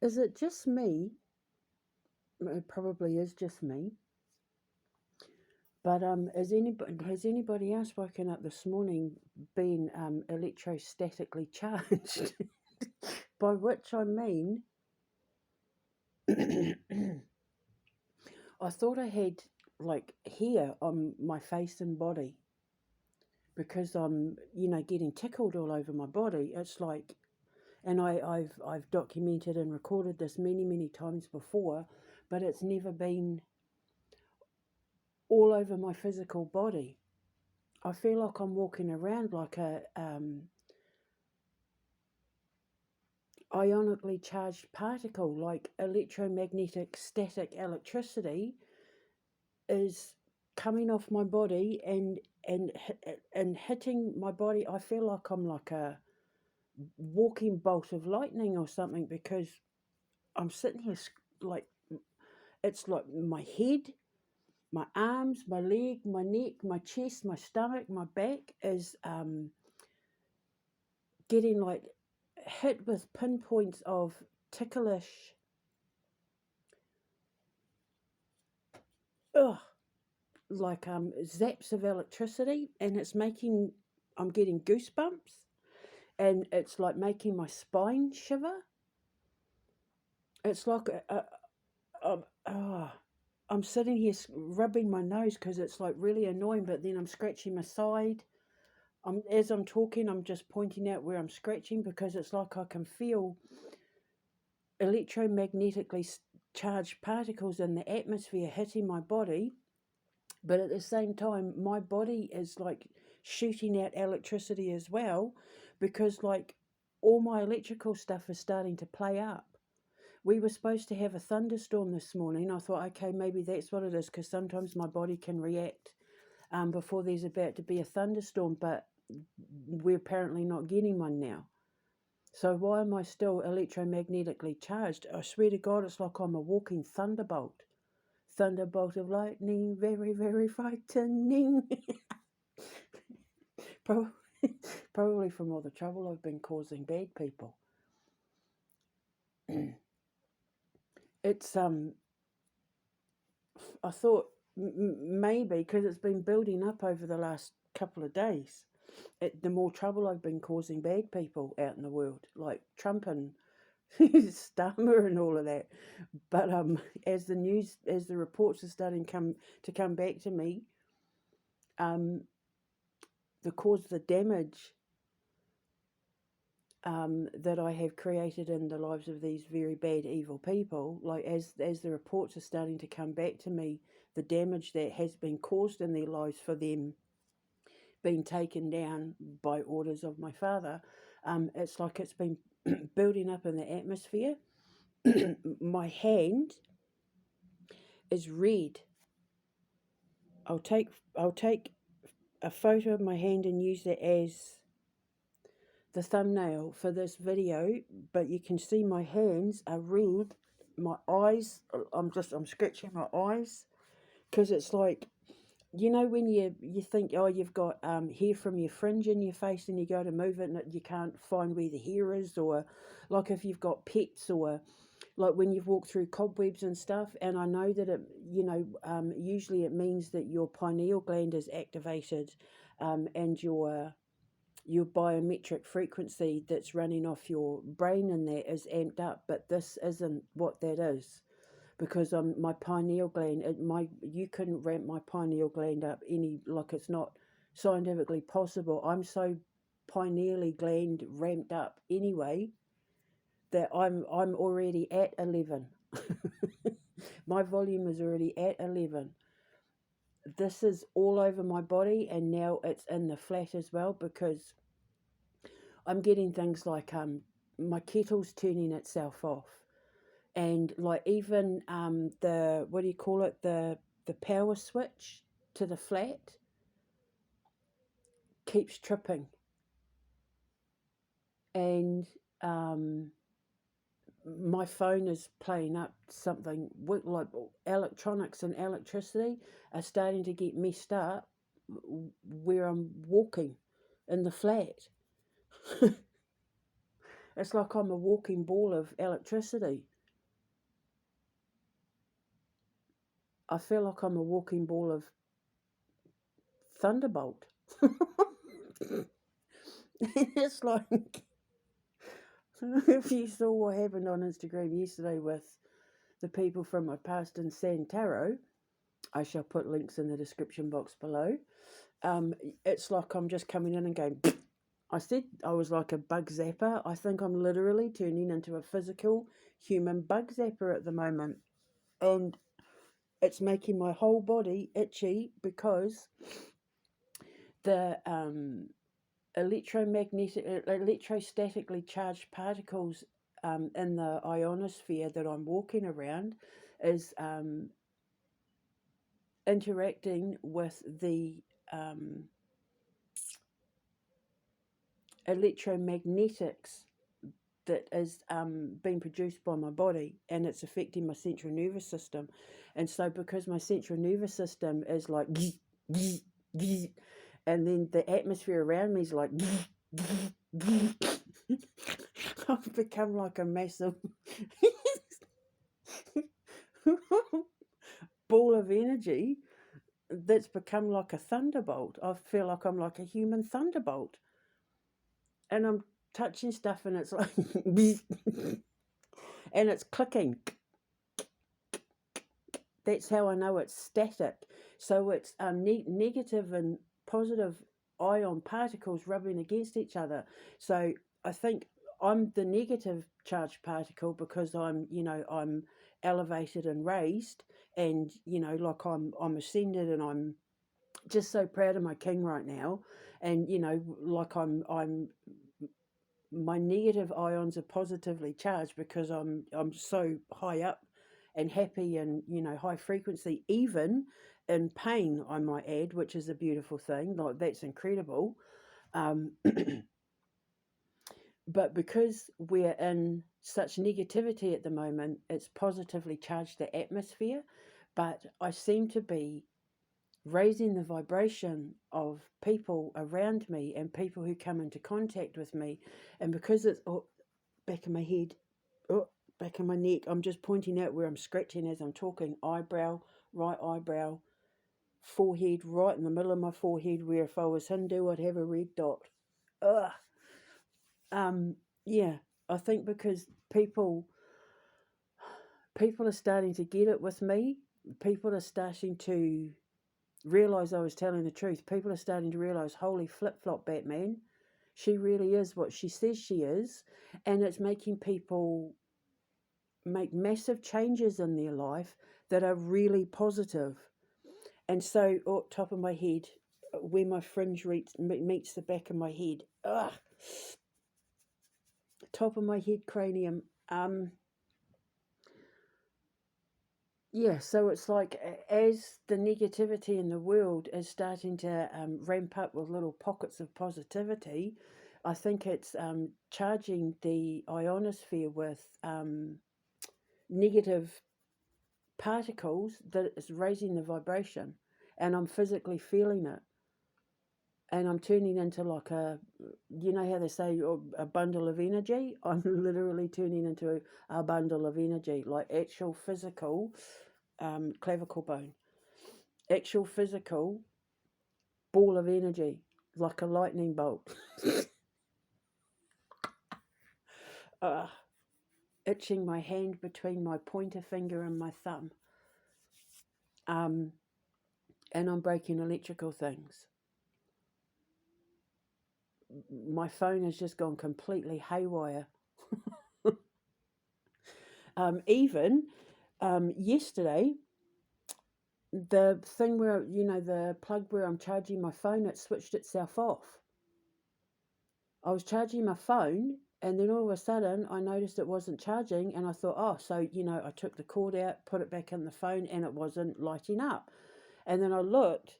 Is it just me? It probably is just me. But has anybody else woken up this morning being electrostatically charged? By which I mean, I thought I had like hair on my face and body because I'm getting tickled all over my body. It's like, and I've documented and recorded this many times before, but it's never been all over my physical body. I feel like I'm walking around like a ionically charged particle, like electromagnetic static electricity is coming off my body and hitting my body. I feel like I'm like a walking bolt of lightning or something because I'm sitting here like it's like my head, my arms, my leg, my neck, my chest, my stomach, my back is getting like hit with pinpoints of ticklish, ugh, like zaps of electricity, and it's making I'm getting goosebumps, and it's like making my spine shiver. It's like I'm sitting here rubbing my nose because it's like really annoying, but then I'm scratching my side. As I'm talking, I'm just pointing out where I'm scratching because it's like I can feel electromagnetically charged particles in the atmosphere hitting my body, but at the same time, my body is like shooting out electricity as well because, like, all my electrical stuff is starting to play up. We were supposed to have a thunderstorm this morning. I thought, okay, maybe that's what it is because sometimes my body can react before there's about to be a thunderstorm, but we're apparently not getting one now. So why am I still electromagnetically charged? I swear to God, it's like I'm a walking thunderbolt. Thunderbolt of lightning, very, very frightening. Probably, probably from all the trouble I've been causing bad people. It's I thought maybe because it's been building up over the last couple of days. The more trouble I've been causing bad people out in the world, like Trump and Starmer and all of that. But as the reports are starting to come back to me, the cause of the damage that I have created in the lives of these very bad, evil people, like as the reports are starting to come back to me, the damage that has been caused in their lives for them being taken down by orders of my father, it's like it's been building up in the atmosphere. My hand is red. I'll take a photo of my hand and use that as the thumbnail for this video, but you can see my hands are red. My eyes, I'm scratching my eyes because it's like, when you think, oh, you've got hair from your fringe in your face and you go to move it and you can't find where the hair is, or like if you've got pets, or like when you've walked through cobwebs and stuff. And I know that usually it means that your pineal gland is activated, and your biometric frequency that's running off your brain in there is amped up, but this isn't what that is because my pineal gland, you couldn't ramp my pineal gland up like it's not scientifically possible. I'm so pineally gland ramped up anyway that I'm already at 11. My volume is already at 11. This is all over my body, and now it's in the flat as well because I'm getting things like my kettle's turning itself off, and like even the what do you call it, the power switch to the flat keeps tripping, and my phone is playing up something like electronics and electricity are starting to get messed up where I'm walking in the flat. It's like I'm a walking ball of electricity. I feel like I'm a walking ball of thunderbolt. It's like, if you saw what happened on Instagram yesterday with the people from my past in San Tarot, I shall put links in the description box below. It's like I'm just coming in and going. I said I was like a bug zapper. I think I'm literally turning into a physical human bug zapper at the moment, and it's making my whole body itchy because the electrostatically charged particles in the ionosphere that I'm walking around is interacting with the electromagnetics that is being produced by my body, and it's affecting my central nervous system. And so because my central nervous system is like and then the atmosphere around me is like I've become like a massive ball of energy that's become like a thunderbolt. I feel like I'm like a human thunderbolt, and I'm touching stuff and it's like and it's clicking. That's how I know it's static. So it's negative and positive ion particles rubbing against each other. So I think I'm the negative charged particle because I'm elevated and raised, and like I'm ascended, and I'm just so proud of my king right now, and like I'm my negative ions are positively charged because I'm so high up and happy and high frequency, even in pain, I might add, which is a beautiful thing. Like, that's incredible. um, but because we're in such negativity at the moment, it's positively charged the atmosphere, but I seem to be raising the vibration of people around me and people who come into contact with me. And because it's back of my head, back of my neck, I'm just pointing out where I'm scratching as I'm talking. Eyebrow, right eyebrow, forehead, right in the middle of my forehead, where if I was Hindu I'd have a red dot. Ugh. Yeah, I think because people are starting to get it with me. People are starting to realize I was telling the truth. People are starting to realize, holy flip-flop, Batman, she really is what she says she is. And it's making people make massive changes in their life that are really positive. And so, top of my head, where my fringe meets the back of my head, top of my head cranium. Yeah, so it's like as the negativity in the world is starting to ramp up with little pockets of positivity, I think it's charging the ionosphere with negative particles that is raising the vibration, and I'm physically feeling it. And I'm turning into like how they say, a bundle of energy? I'm literally turning into a bundle of energy, like actual physical clavicle bone. Actual physical ball of energy, like a lightning bolt. Itching my hand between my pointer finger and my thumb. And I'm breaking electrical things. My phone has just gone completely haywire. Even yesterday, the thing where, the plug where I'm charging my phone, it switched itself off. I was charging my phone, and then all of a sudden I noticed it wasn't charging, and I thought, oh, so, I took the cord out, put it back in the phone, and it wasn't lighting up. And then I looked,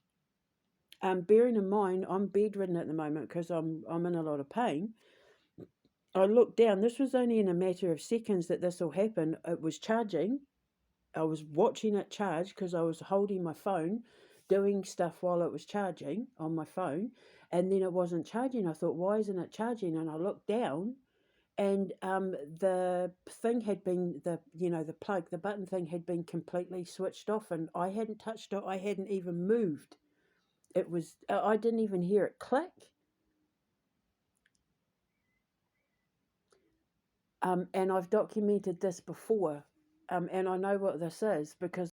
bearing in mind I'm bedridden at the moment because I'm in a lot of pain. I looked down. This was only in a matter of seconds that this all happened. It was charging. I was watching it charge because I was holding my phone, doing stuff while it was charging on my phone, and then it wasn't charging. I thought, why isn't it charging? And I looked down, and the thing had been, the plug, the button thing had been completely switched off, and I hadn't touched it. I hadn't even moved. It was, I didn't even hear it click. And I've documented this before, and I know what this is because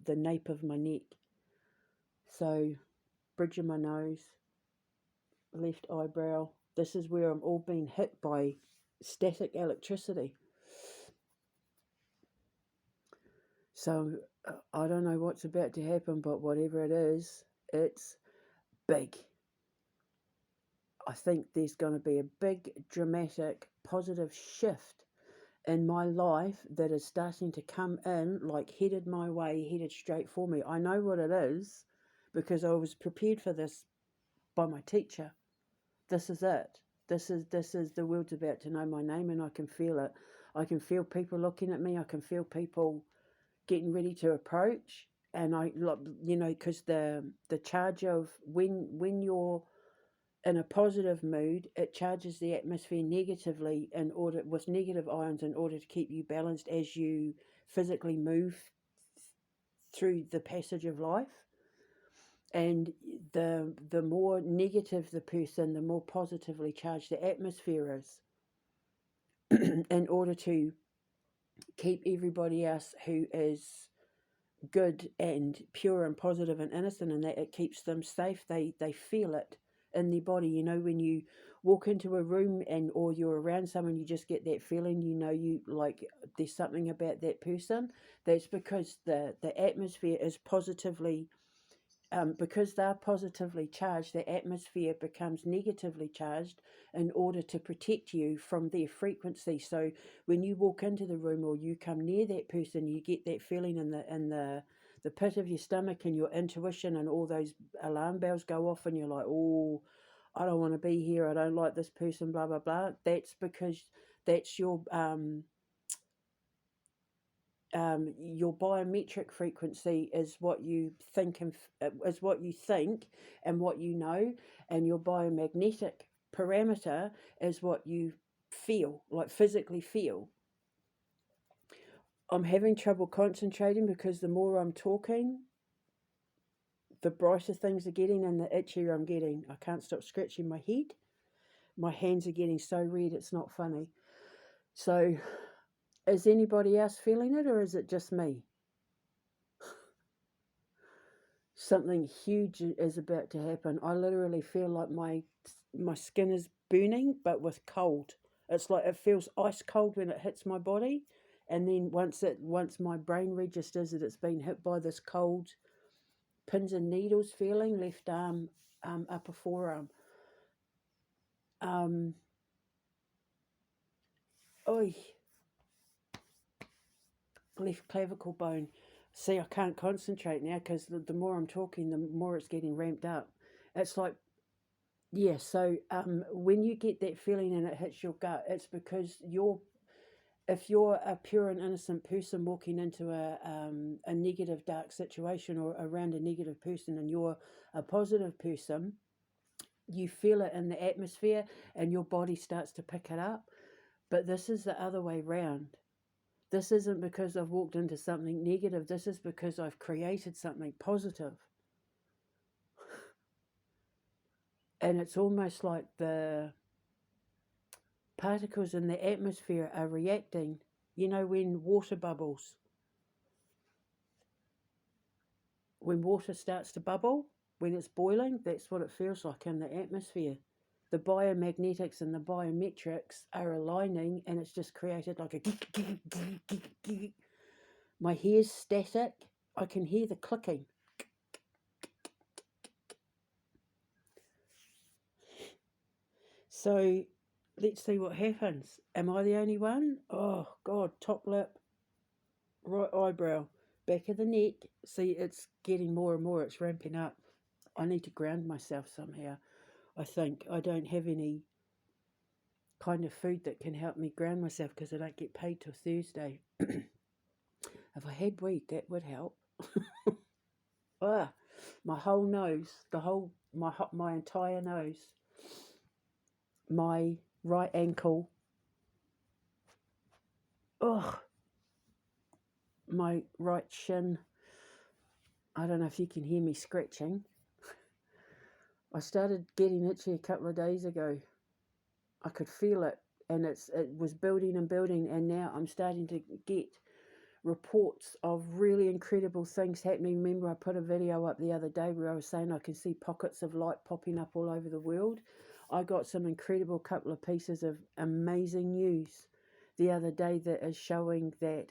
the nape of my neck. So, bridge of my nose, left eyebrow. This is where I'm all being hit by static electricity. So, I don't know what's about to happen, but whatever it is, it's big. I think there's going to be a big, dramatic, positive shift in my life that is starting to come in, like headed my way, headed straight for me. I know what it is because I was prepared for this by my teacher. This is it. This is the world's about to know my name, and I can feel it. I can feel people looking at me. I can feel people getting ready to approach, and because the charge of when you're in a positive mood, it charges the atmosphere negatively with negative ions in order to keep you balanced as you physically move through the passage of life. And the more negative the person, the more positively charged the atmosphere is, in order to keep everybody else who is good and pure and positive and innocent, and that it keeps them safe. They feel it in their body. When you walk into a room or you're around someone, you just get that feeling. You like there's something about that person. That's because the atmosphere is positively. Because they're positively charged, the atmosphere becomes negatively charged in order to protect you from their frequency. So when you walk into the room or you come near that person, you get that feeling in the pit of your stomach, and your intuition and all those alarm bells go off, and you're like, oh, I don't want to be here. I don't like this person, blah, blah, blah. That's because that's your biometric frequency is what you think and what you know, and your biomagnetic parameter is what you feel, like physically feel. I'm having trouble concentrating because the more I'm talking, the brighter things are getting and the itchier I'm getting. I can't stop scratching my head. My hands are getting so red, it's not funny. So, is anybody else feeling it, or is it just me? Something huge is about to happen. I literally feel like my skin is burning, but with cold. It's like it feels ice cold when it hits my body, and then once my brain registers that it's been hit by this cold pins and needles feeling, left arm, upper forearm, oi, left clavicle bone. See, I can't concentrate now because the more I'm talking, the more it's getting ramped up. It's like, yeah, so when you get that feeling and it hits your gut, it's because if you're a pure and innocent person walking into a negative, dark situation or around a negative person, and you're a positive person, you feel it in the atmosphere and your body starts to pick it up. But this is the other way round. This isn't because I've walked into something negative. This is because I've created something positive. And it's almost like the particles in the atmosphere are reacting. You know, when water bubbles, when water starts to bubble, when it's boiling, that's what it feels like in the atmosphere. The biomagnetics and the biometrics are aligning, and it's just created like a my hair's static. I can hear the clicking. So let's see what happens. Am I the only one? Oh God, top lip, right eyebrow, back of the neck. See, it's getting more and more, it's ramping up. I need to ground myself somehow. I think I don't have any kind of food that can help me ground myself because I don't get paid till Thursday. If I had wheat, that would help. My whole nose, my entire nose, my right ankle, my right shin. I don't know if you can hear me scratching. I started getting itchy a couple of days ago. I could feel it, and it was building and building, and now I'm starting to get reports of really incredible things happening. Remember, I put a video up the other day where I was saying I can see pockets of light popping up all over the world. I got some incredible couple of pieces of amazing news the other day that is showing that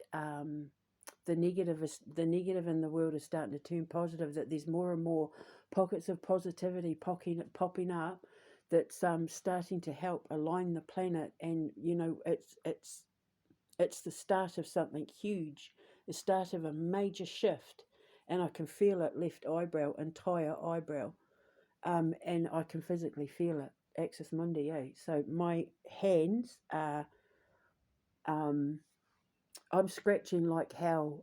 the negative in the world is starting to turn positive, that there's more and more pockets of positivity popping up that's starting to help align the planet. And you know, it's the start of something huge, the start of a major shift, and I can feel it left eyebrow, entire eyebrow, and I can physically feel it. Axis Mundi, eh? So my hands are, I'm scratching like how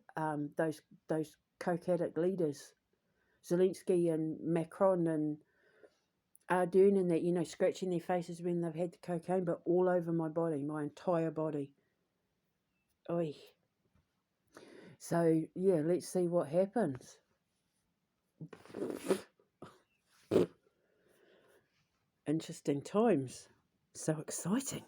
those coke addict leaders, Zelensky and Macron and Ardern and that, you know, scratching their faces when they've had the cocaine, but all over my body, my entire body. Oi. So, yeah, let's see what happens. Interesting times. So exciting.